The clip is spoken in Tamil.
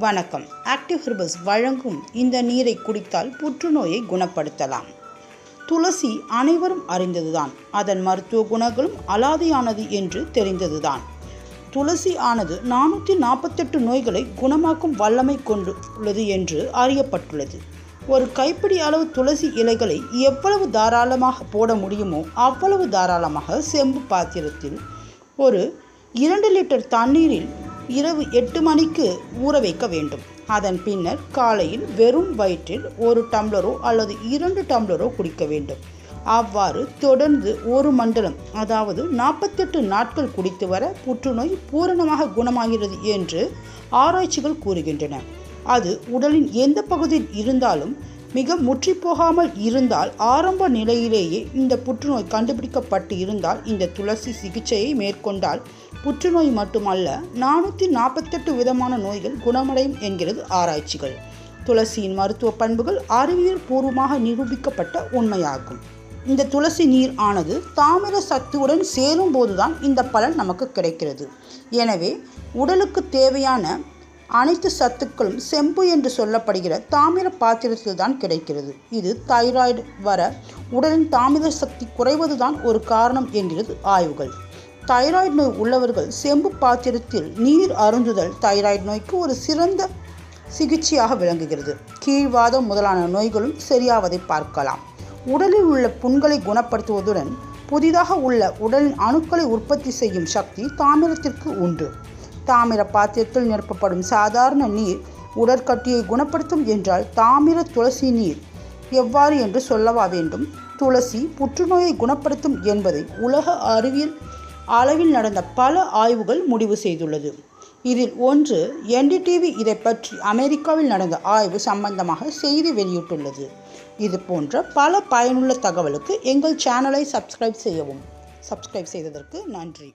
வணக்கம். ஆக்டிவ் ஹெர்பல்ஸ் வழங்கும் இந்த நீரை குடித்தால் புற்றுநோயை குணப்படுத்தலாம். துளசி அனைவரும் அறிந்ததுதான். அதன் மருத்துவ குணங்களும் அலாதியானது என்று தெரிந்ததுதான். துளசி ஆனது 448 நோய்களை குணமாக்கும் வல்லமை கொண்டுள்ளது என்று அறியப்பட்டுள்ளது. ஒரு கைப்பிடி அளவு துளசி இலைகளை எவ்வளவு தாராளமாக போட முடியுமோ அவ்வளவு தாராளமாக செம்பு பாத்திரத்தில் ஒரு 2 லிட்டர் தண்ணீரில் இரவு 8 மணிக்கு ஊற வைக்க வேண்டும். அதன் பின்னர் காலையில் வெறும் வயிற்றில் 1 டம்ளரோ அல்லது 2 டம்ளரோ குடிக்க வேண்டும். அவ்வாறு தொடர்ந்து 1 மண்டலம், அதாவது 48 நாட்கள் குடித்து வர புற்றுநோய் பூரணமாக குணமாகிறது என்று ஆராய்ச்சிகள் கூறுகின்றன. அது உடலின் எந்த பகுதியில் இருந்தாலும் மிக முற்றிப்போகாமல் இருந்தால், ஆரம்ப நிலையிலேயே இந்த புற்றுநோய் கண்டுபிடிக்கப்பட்டு இருந்தால் இந்த துளசி சிகிச்சையை மேற்கொண்டால் புற்றுநோய் மட்டுமல்ல 448 விதமான நோய்கள் குணமடையும் என்கிறது ஆராய்ச்சிகள். துளசியின் மருத்துவ பண்புகள் அறிவியல் பூர்வமாக நிரூபிக்கப்பட்ட உண்மையாகும். இந்த துளசி நீர் ஆனது தாமிர சத்துடன் சேரும் போதுதான் இந்த பலன் நமக்கு கிடைக்கிறது. எனவே உடலுக்கு தேவையான அனைத்து சத்துக்களும் செம்பு என்று சொல்லப்படுகிற தாமிர பாத்திரத்தில் தான் கிடைக்கிறது. இது தைராய்டு வர உடலின் தாமிர சக்தி குறைவதுதான் ஒரு காரணம் என்கிறது ஆய்வுகள். தைராய்டு நோய் உள்ளவர்கள் செம்பு பாத்திரத்தில் நீர் அருந்துதல் தைராய்டு நோய்க்கு ஒரு சிறந்த சிகிச்சையாக விளங்குகிறது. கீழ்வாதம் முதலான நோய்களும் சரியாவதை பார்க்கலாம். உடலில் உள்ள புண்களை குணப்படுத்துவதுடன் புதிதாக உள்ள உடலின் அணுக்களை உற்பத்தி செய்யும் சக்தி தாமிரத்திற்கு உண்டு. தாமிர பாத்திரத்தில் நிரப்பப்படும் சாதாரண நீர் உடற்கட்டியை குணப்படுத்தும் என்றால் தாமிர துளசி நீர் எவ்வாறு என்று சொல்லவா வேண்டும்? துளசி புற்றுநோயை குணப்படுத்தும் என்பதை உலக அறிவியல் அளவில் நடந்த பல ஆய்வுகள் முடிவு செய்துள்ளது. இதில் ஒன்று NDTV இதை பற்றி அமெரிக்காவில் நடந்த ஆய்வு சம்பந்தமாக செய்தி வெளியிட்டுள்ளது. இது போன்ற பல பயனுள்ள தகவலுக்கு எங்கள் சேனலை சப்ஸ்கிரைப் செய்யவும். சப்ஸ்கிரைப் செய்ததற்கு நன்றி.